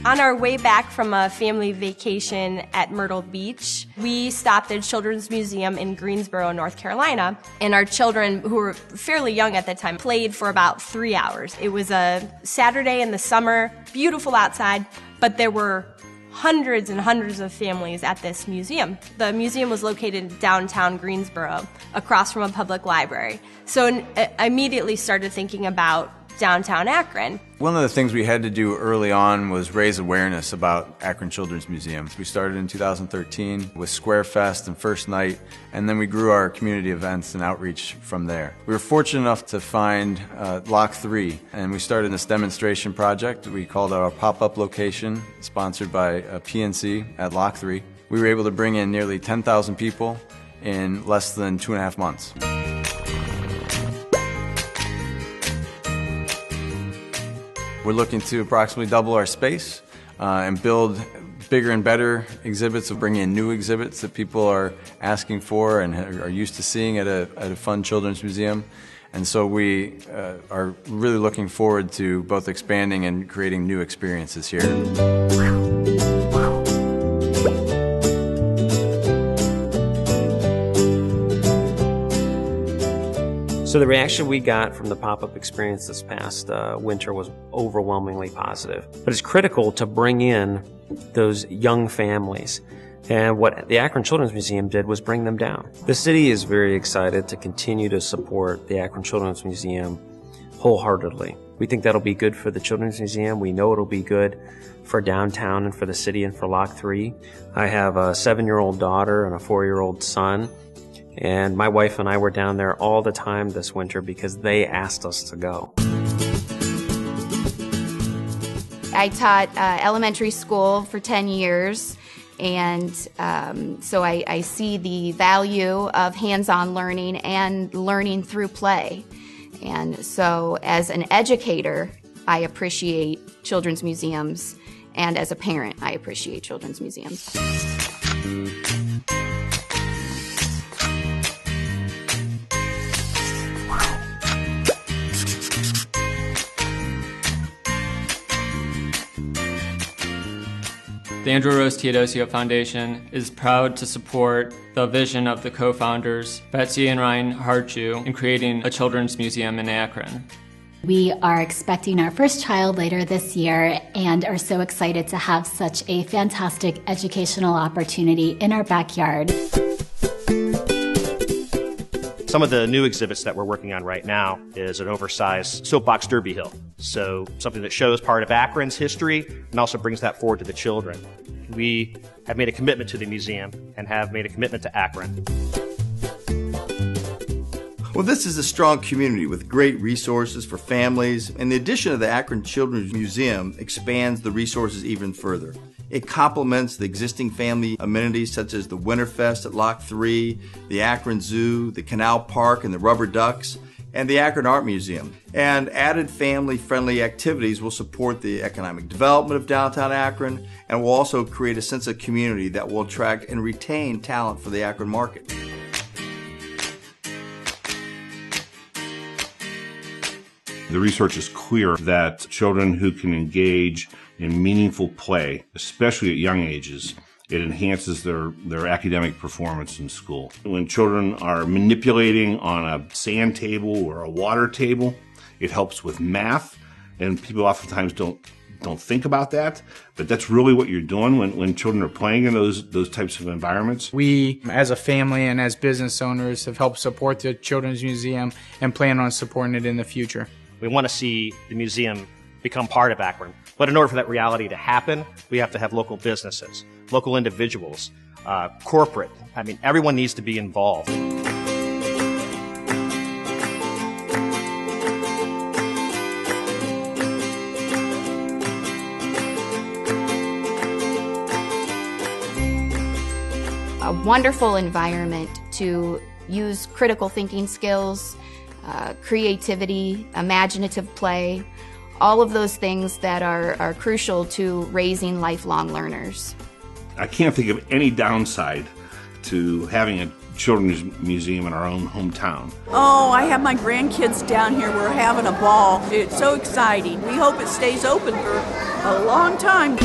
On our way back from a family vacation at Myrtle Beach, we stopped at Children's Museum in Greensboro, North Carolina, and our children, who were fairly young at the time, played for about 3 hours. It was a Saturday in the summer, beautiful outside, but there were hundreds and hundreds of families at this museum. The museum was located in downtown Greensboro, across from a public library. So I immediately started thinking about downtown Akron. One of the things we had to do early on was raise awareness about Akron Children's Museum. We started in 2013 with Square Fest and First Night, and then we grew our community events and outreach from there. We were fortunate enough to find Lock 3, and we started this demonstration project. We called it our pop-up location, sponsored by PNC at Lock 3. We were able to bring in nearly 10,000 people in less than 2.5 months. We're looking to approximately double our space and build bigger and better exhibits, bring in new exhibits that people are asking for and are used to seeing at a fun children's museum. And so we are really looking forward to both expanding and creating new experiences here. So the reaction we got from the pop-up experience this past winter was overwhelmingly positive. But it's critical to bring in those young families. And what the Akron Children's Museum did was bring them down. The city is very excited to continue to support the Akron Children's Museum wholeheartedly. We think that'll be good for the Children's Museum. We know it'll be good for downtown and for the city and for Lock 3. I have a 7-year-old daughter and a 4-year-old son. And my wife and I were down there all the time this winter because they asked us to go. I taught elementary school for 10 years, and so I see the value of hands-on learning and learning through play. And so as an educator, I appreciate children's museums, and as a parent, I appreciate children's museums. The Andrew Rose Teodosio Foundation is proud to support the vision of the co-founders, Betsy and Ryan Harchu, in creating a children's museum in Akron. We are expecting our first child later this year and are so excited to have such a fantastic educational opportunity in our backyard. Some of the new exhibits that we're working on right now is an oversized soapbox derby hill. So something that shows part of Akron's history and also brings that forward to the children. We have made a commitment to the museum and have made a commitment to Akron. Well, this is a strong community with great resources for families, and the addition of the Akron Children's Museum expands the resources even further. It complements the existing family amenities such as the Winterfest at Lock 3, the Akron Zoo, the Canal Park and the Rubber Ducks, and the Akron Art Museum. And added family-friendly activities will support the economic development of downtown Akron and will also create a sense of community that will attract and retain talent for the Akron market. The research is clear that children who can engage in meaningful play, especially at young ages, it enhances their academic performance in school. When children are manipulating on a sand table or a water table, it helps with math, and people oftentimes don't think about that, but that's really what you're doing when children are playing in those types of environments. We, as a family and as business owners, have helped support the Children's Museum and plan on supporting it in the future. We want to see the museum become part of Akron. But in order for that reality to happen, we have to have local businesses, local individuals, corporate. I mean, everyone needs to be involved. A wonderful environment to use critical thinking skills, creativity, imaginative play, all of those things that are crucial to raising lifelong learners. I can't think of any downside to having a children's museum in our own hometown. Oh, I have my grandkids down here. We're having a ball. It's so exciting. We hope it stays open for a long time.